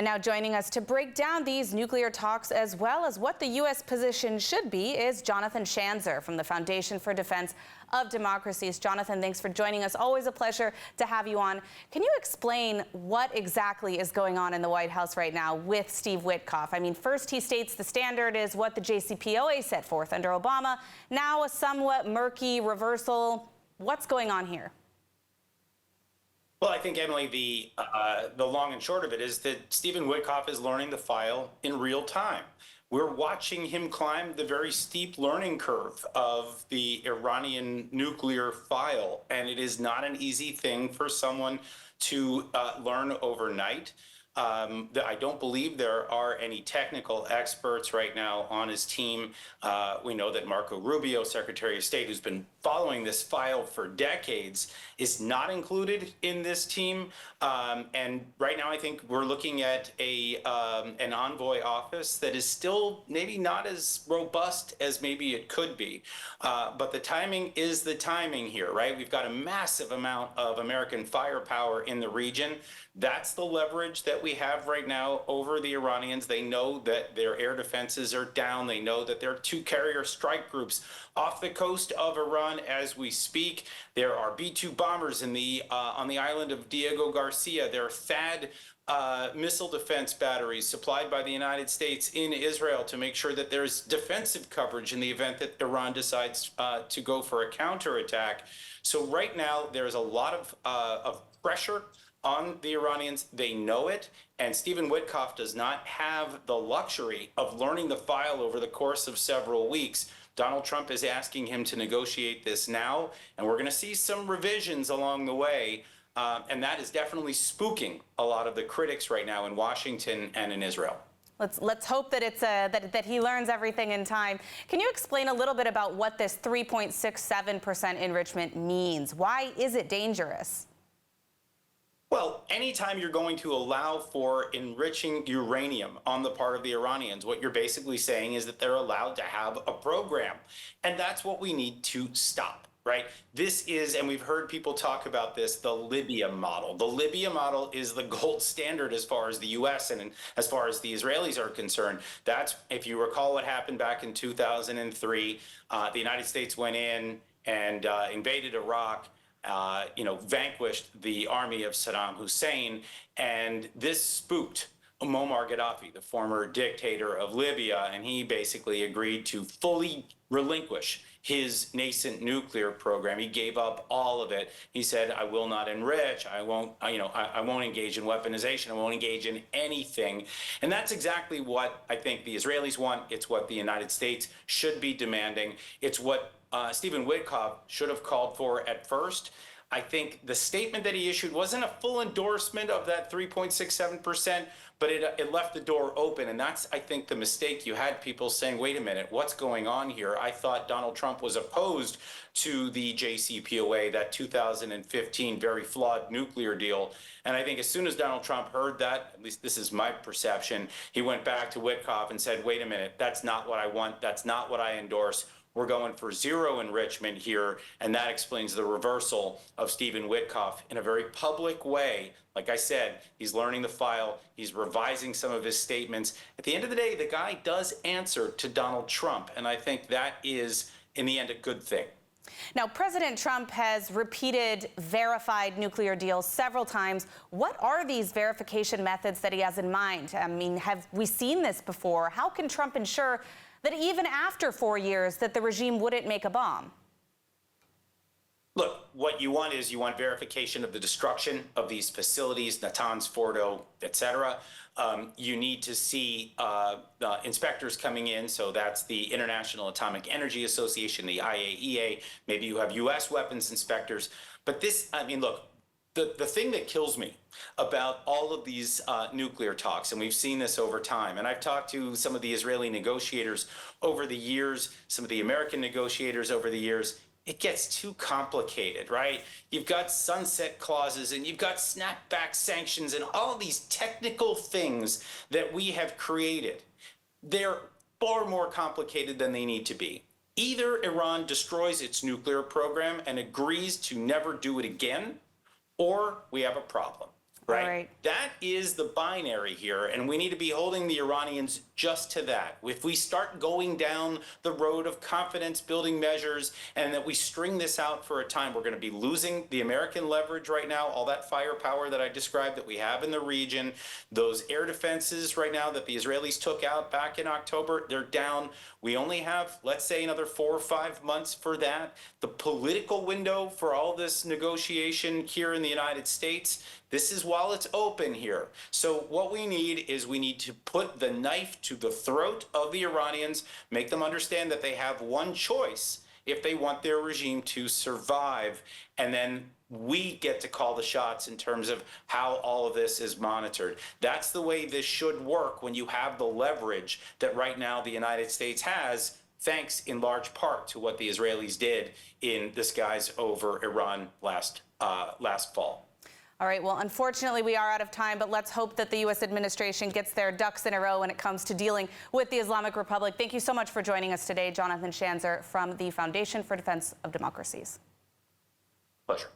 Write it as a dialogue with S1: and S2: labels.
S1: And now joining us to break down these nuclear talks as well as what the U.S. position should be is Jonathan Schanzer from the Foundation for Defense of Democracies. Jonathan, thanks for joining us. Always a pleasure to have you on. Can you explain what exactly is going on in the White House right now with Steve Witkoff? I mean, first he states the standard is what the JCPOA set forth under Obama. Now a somewhat murky reversal. What's going on here?
S2: Well, I think, Emily, the long and short of it is that Stephen Witkoff is learning the file in real time. We're watching him climb the very steep learning curve of the Iranian nuclear file, and it is not an easy thing for someone to learn overnight. I don't believe there are any technical experts right now on his team. We know that Marco Rubio, Secretary of State, who's been following this file for decades, is not included in this team. And right now, I think we're looking at an envoy office that is still maybe not as robust as maybe it could be. But the timing is the timing here, right? We've got a massive amount of American firepower in the region. That's the leverage that we have right now over the Iranians. They know that their air defenses are down. They know that there are two carrier strike groups off the coast of Iran as we speak. There are B-2 bombers in on the island of Diego Garcia. There are THAAD missile defense batteries supplied by the United States in Israel to make sure that there's defensive coverage in the event that Iran decides to go for a counterattack. So right now, there's a lot of pressure on the Iranians. They know it, and Stephen Witkoff does not have the luxury of learning the file over the course of several weeks. Donald Trump is asking him to negotiate this now, and we're going to see some revisions along the way, and that is definitely spooking a lot of the critics right now in Washington and in Israel.
S1: Let's hope that it's that he learns everything in time. Can you explain a little bit about what this 3.67% enrichment means? Why is it dangerous?
S2: Well, anytime you're going to allow for enriching uranium on the part of the Iranians, what you're basically saying is that they're allowed to have a program. And that's what we need to stop, right? This is, and we've heard people talk about this, the Libya model. The Libya model is the gold standard as far as the U.S. and as far as the Israelis are concerned. That's, if you recall what happened back in 2003, the United States went in and invaded Iraq. Vanquished the army of Saddam Hussein, and this spooked Muammar Gaddafi, the former dictator of Libya, and he basically agreed to fully relinquish his nascent nuclear program. He gave up all of it. He said, I will not enrich. I won't engage in weaponization. I won't engage in anything. And that's exactly what I think the Israelis want. It's what the United States should be demanding. It's what Stephen Witkoff should have called for at first. I think the statement that he issued wasn't a full endorsement of that 3.67%, but it left the door open. And that's, I think, the mistake. You had people saying, wait a minute, what's going on here? I thought Donald Trump was opposed to the JCPOA, that 2015 very flawed nuclear deal. And I think as soon as Donald Trump heard that, at least this is my perception, he went back to Witkoff and said, wait a minute, that's not what I want. That's not what I endorse. We're going for zero enrichment here, and that explains the reversal of Stephen Witkoff in a very public way. Like I said, he's learning the file. He's revising some of his statements. At the end of the day, the guy does answer to Donald Trump, and I think that is, in the end, a good thing.
S1: Now, President Trump has repeated verified nuclear deals several times. What are these verification methods that he has in mind? I mean, have we seen this before? How can Trump ensure that even after 4 years that the regime wouldn't make a bomb?
S2: Look, what you want is you want verification of the destruction of these facilities, Natanz, Fordo, et cetera. You need to see inspectors coming in. So that's the International Atomic Energy Association, the IAEA. Maybe you have U.S. weapons inspectors. But this, I mean, look, the thing that kills me about all of these nuclear talks, and we've seen this over time, and I've talked to some of the Israeli negotiators over the years, some of the American negotiators over the years, it gets too complicated, right? You've got sunset clauses and you've got snapback sanctions and all these technical things that we have created. They're far more complicated than they need to be. Either Iran destroys its nuclear program and agrees to never do it again, or we have a problem. Right?
S1: All right.
S2: That is the binary here, and we need to be holding the Iranians just to that. If we start going down the road of confidence building measures and that we string this out for a time, we're going to be losing the American leverage right now, all that firepower that I described that we have in the region. Those air defenses right now that the Israelis took out back in October, they're down. We only have, let's say, another 4 or 5 months for that. The political window for all this negotiation here in the United States, this is while it's open here. So what we need is we need to put the knife to the throat of the Iranians, make them understand that they have one choice if they want their regime to survive. And then we get to call the shots in terms of how all of this is monitored. That's the way this should work when you have the leverage that right now the United States has, thanks in large part to what the Israelis did in the skies over Iran last fall.
S1: All right, well, unfortunately, we are out of time, but let's hope that the U.S. administration gets their ducks in a row when it comes to dealing with the Islamic Republic. Thank you so much for joining us today, Jonathan Schanzer from the Foundation for Defense of Democracies.
S2: Pleasure.